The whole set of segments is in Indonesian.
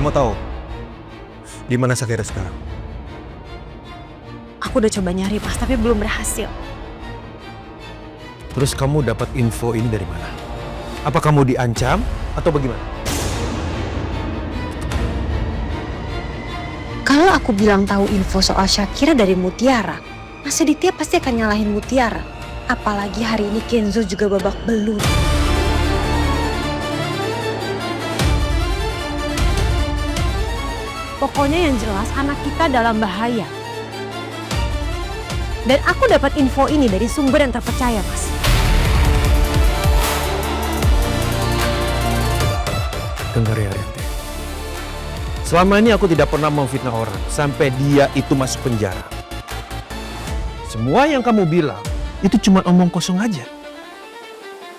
Kamu tahu di mana Shakira sekarang? Aku udah coba nyari Mas, tapi belum berhasil. Terus kamu dapat info ini dari mana? Apa kamu diancam atau bagaimana? Kalau aku bilang tahu info soal Shakira dari Mutiara, Mas Aditya pasti akan nyalahin Mutiara. Apalagi hari ini Kenzo juga babak belur. Pokoknya yang jelas anak kita dalam bahaya. Dan aku dapat info ini dari sumber yang terpercaya, Mas. Dengar ya, Rente. Selama ini aku tidak pernah memfitnah orang sampai dia itu masuk penjara. Semua yang kamu bilang itu cuma omong kosong aja.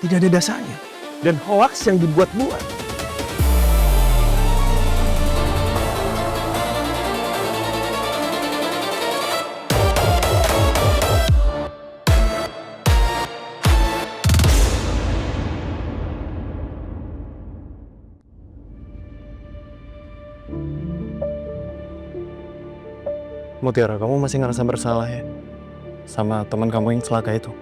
Tidak ada dasarnya. Dan hoaks yang dibuat-buat. Mutiara, kamu masih ngerasa bersalah ya? Sama teman kamu yang celaka itu?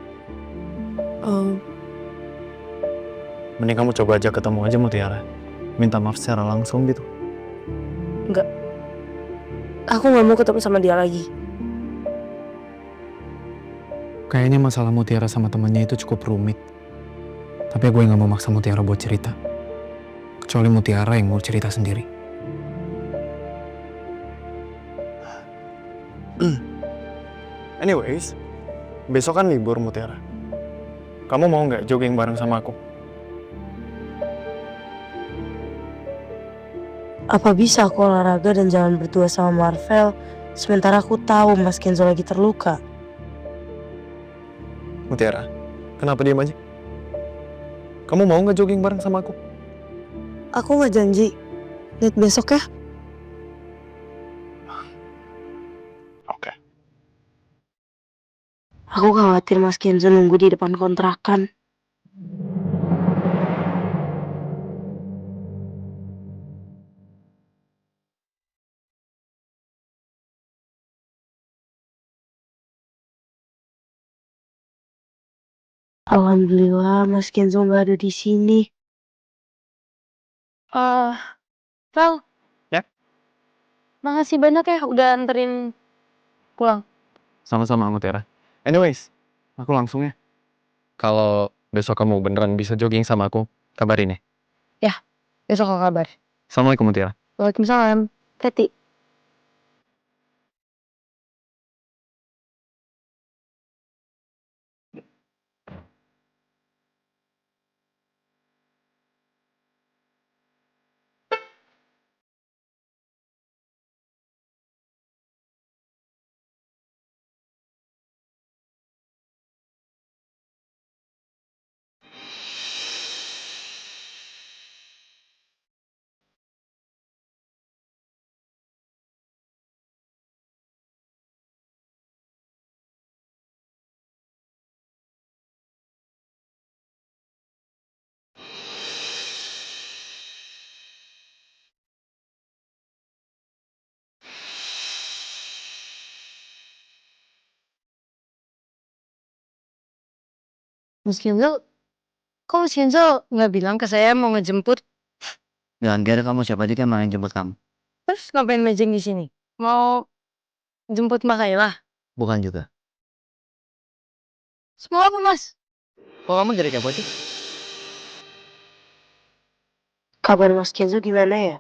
Mending kamu coba aja ketemu aja Mutiara. Minta maaf secara langsung gitu. Enggak. Aku gak mau ketemu sama dia lagi. Kayaknya masalah Mutiara sama temannya itu cukup rumit. Tapi gue gak mau maksa Mutiara buat cerita. Kecuali Mutiara yang mau cerita sendiri. Anyways, besok kan libur Mutiara. Kamu mau nggak jogging bareng sama aku? Apa bisa aku olahraga dan jalan berdua sama Marvel, sementara aku tahu Mas Kenzo lagi terluka? Mutiara, kenapa diam aja? Kamu mau nggak jogging bareng sama aku? Aku nggak janji. Lihat besok ya. Oke. Aku khawatir Mas Kenzo nunggu di depan kontrakan. Alhamdulillah Mas Kenzo nggak ada di sini. Val. Ya? Makasih banyak ya udah anterin pulang. Sama-sama Mutiara. Anyways, aku langsung ya. Kalau besok kamu beneran bisa jogging sama aku, kabarin ya. Ya, besok aku kabar. Assalamualaikum Mutiara. Waalaikumsalam. Teti. Mas Kenzo, kok Mas Kenzo nggak bilang ke saya mau ngejemput? Jangan kira kamu siapa juga yang mau jemput kamu. Terus ngapain mejeng di sini? Mau jemput Mbak Kayla? Bukan juga. Semua apa, Mas? Kok kamu jadi kepo sih? Kabar Mas Kenzo gimana ya?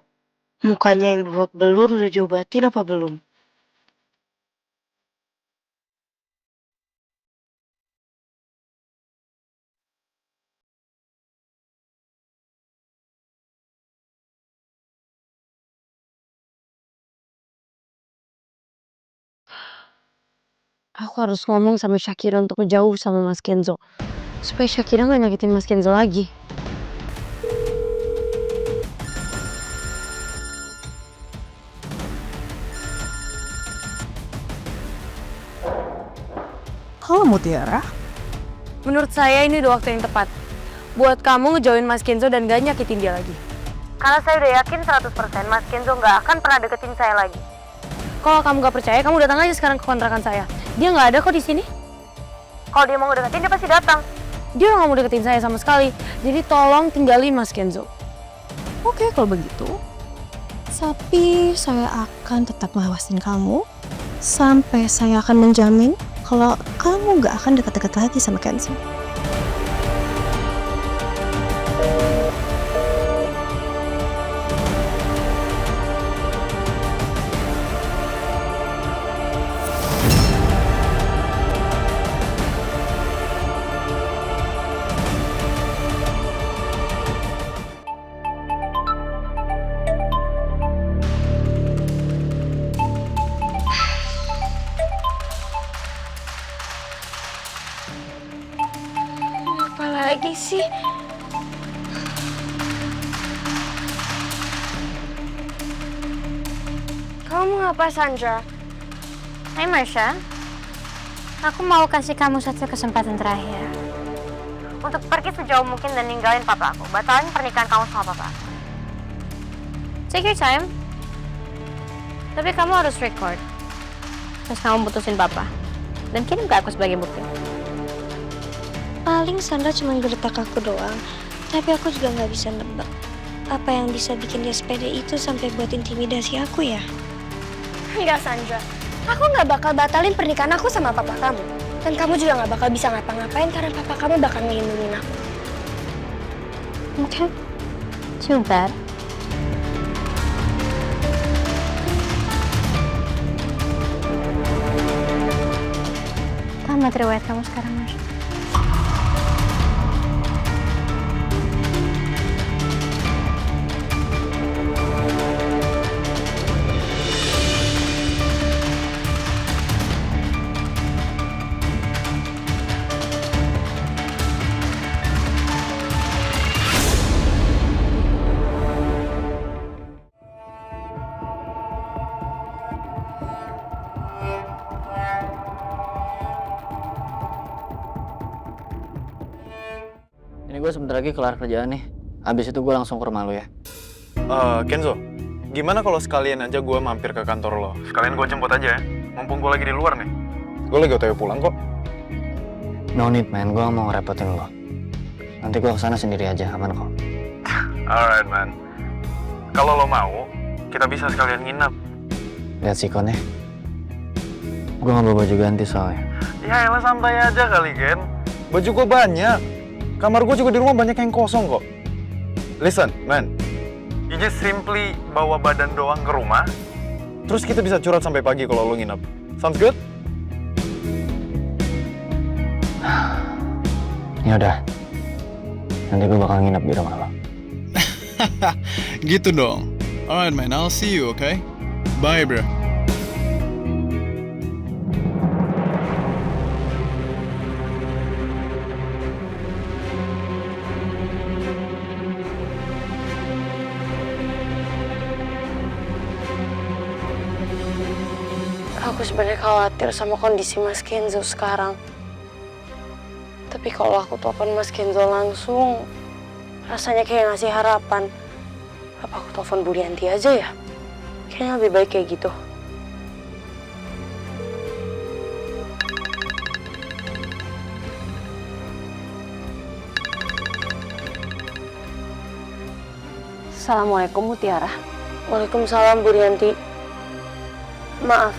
Mukanya yang babak belur udah diobatin apa belum? Aku harus ngomong sama Shakira untuk jauh sama Mas Kenzo. Supaya Shakira gak nyakitin Mas Kenzo lagi. Halo Mutiara, Menurut saya ini udah waktu yang tepat. Buat kamu ngejauhin Mas Kenzo dan gak nyakitin dia lagi. Karena saya udah yakin 100% Mas Kenzo nggak akan pernah deketin saya lagi. Kalau kamu nggak percaya, kamu datang aja sekarang ke kontrakan saya. Dia nggak ada kok di sini. Kalau dia mau deketin, dia pasti datang. Dia nggak mau deketin saya sama sekali. Jadi tolong tinggalin Mas Kenzo. Oke, kalau begitu. Tapi saya akan tetap ngawasin kamu sampai saya akan menjamin kalau kamu nggak akan dekat-dekat lagi sama Kenzo. Apa lagi sih? Kamu mau ngapa, Sandra? Hai Marsha, aku mau kasih kamu satu kesempatan terakhir Untuk pergi sejauh mungkin dan ninggalin papa aku. Batalin pernikahan kamu sama papa aku. Take your time. Tapi kamu harus record. Terus kamu putusin papa. Dan kirim ke aku sebagai bukti. Paling Sandra cuma gertak aku doang. Tapi aku juga nggak bisa nebak apa yang bisa bikin dia sepede itu sampai buat intimidasi aku ya. Enggak, Sandra. Aku nggak bakal batalin pernikahan aku sama papa kamu. Dan kamu juga nggak bakal bisa ngapa-ngapain karena papa kamu bakal melindungi aku. Okay. Too bad. Tamat riwayat kamu sekarang, Marsha. Ini gue sebentar lagi kelar kerjaan nih. Abis itu gue langsung ke rumah lo ya. Kenzo, gimana kalau sekalian aja gue mampir ke kantor lo? Sekalian gue jemput aja ya, mumpung gue lagi di luar nih. Gue lagi OTW pulang kok. No need man, gue gak mau ngerepotin lo. Nanti gue kesana sendiri aja, aman kok. Alright man. Kalau lo mau, kita bisa sekalian nginep. Lihat sikonnya. Gue gak bawa baju ganti soalnya. Ya elah santai aja kali, Ken. Baju gue banyak. Kamar gue juga di rumah banyak yang kosong kok. Listen, man. You just simply bawa badan doang ke rumah. Terus kita bisa curhat sampai pagi kalau lo nginep. Sounds good? Ya udah. Nanti gue bakal nginep di rumah lo. Gitu dong. Alright man, I'll see you, okay? Bye bro. Aku sebenarnya khawatir sama kondisi Mas Kenzo sekarang. Tapi kalau aku telepon Mas Kenzo langsung, rasanya kayak ngasih harapan. Apa aku telepon Bu Rianti aja ya? Kayaknya lebih baik kayak gitu. Assalamualaikum Mutiara. Waalaikumsalam Bu Rianti. Maaf,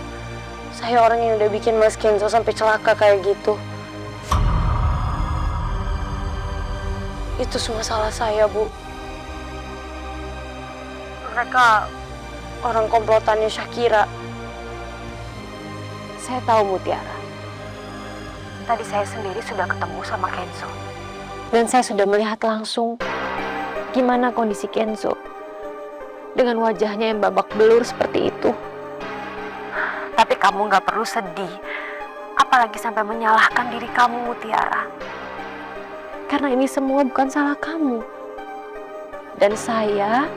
saya orang yang udah bikin Mas Kenzo sampai celaka kayak gitu. Itu semua salah saya, Bu. Mereka orang komplotannya Shakira. Saya tahu, Mutiara. Tadi saya sendiri sudah ketemu sama Kenzo. Dan saya sudah melihat langsung gimana kondisi Kenzo. Dengan wajahnya yang babak belur seperti itu. Tapi kamu gak perlu sedih. Apalagi sampai menyalahkan diri kamu, Mutiara. Karena ini semua bukan salah kamu. Dan saya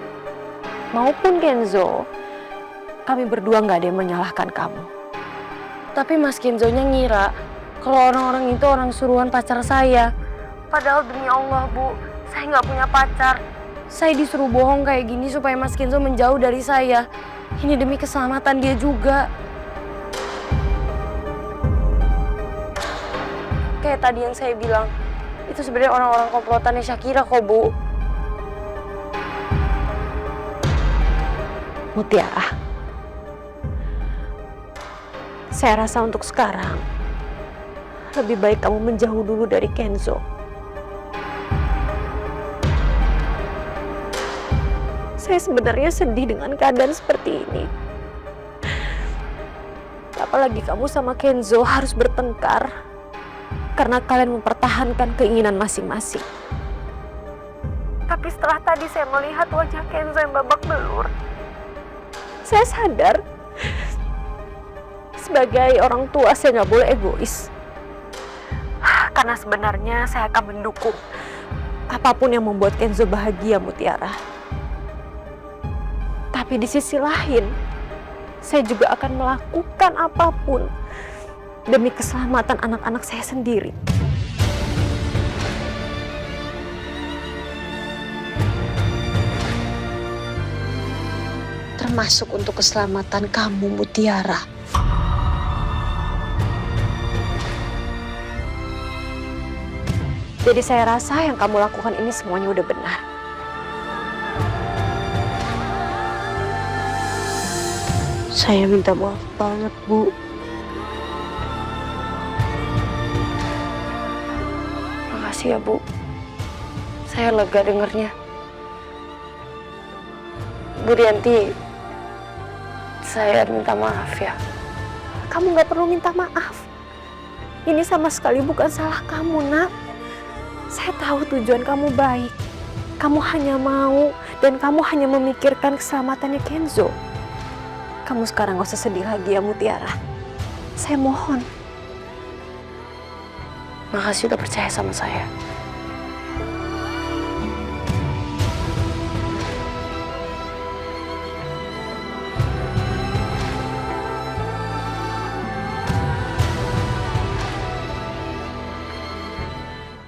maupun Kenzo, kami berdua gak ada yang menyalahkan kamu. Tapi Mas Kenzonya ngira kalau orang-orang itu orang suruhan pacar saya. Padahal demi Allah, Bu, saya gak punya pacar. Saya disuruh bohong kayak gini supaya Mas Kenzo menjauh dari saya. Ini demi keselamatan dia juga. Kayak tadi yang saya bilang, itu sebenarnya orang-orang komplotannya Shakira kok, Bu. Mutiara, saya rasa untuk sekarang lebih baik kamu menjauh dulu dari Kenzo. Saya sebenarnya sedih dengan keadaan seperti ini. Apalagi kamu sama Kenzo harus bertengkar karena kalian mempertahankan keinginan masing-masing. Tapi setelah tadi saya melihat wajah Kenzo yang babak belur, saya sadar sebagai orang tua saya nggak boleh egois. Karena sebenarnya saya akan mendukung apapun yang membuat Kenzo bahagia, Mutiara. Tapi di sisi lain, saya juga akan melakukan apapun demi keselamatan anak-anak saya sendiri. Termasuk untuk keselamatan kamu, Mutiara. Jadi saya rasa yang kamu lakukan ini semuanya udah benar. Saya minta maaf banget, Bu. Makasih ya, Bu. Saya lega dengernya. Bu Rianti, saya minta maaf ya. Kamu nggak perlu minta maaf. Ini sama sekali bukan salah kamu, Nak. Saya tahu tujuan kamu baik. Kamu hanya mau dan kamu hanya memikirkan keselamatannya Kenzo. Kamu sekarang gak usah sedih lagi ya, Mutiara. Saya mohon. Makasih udah percaya sama saya.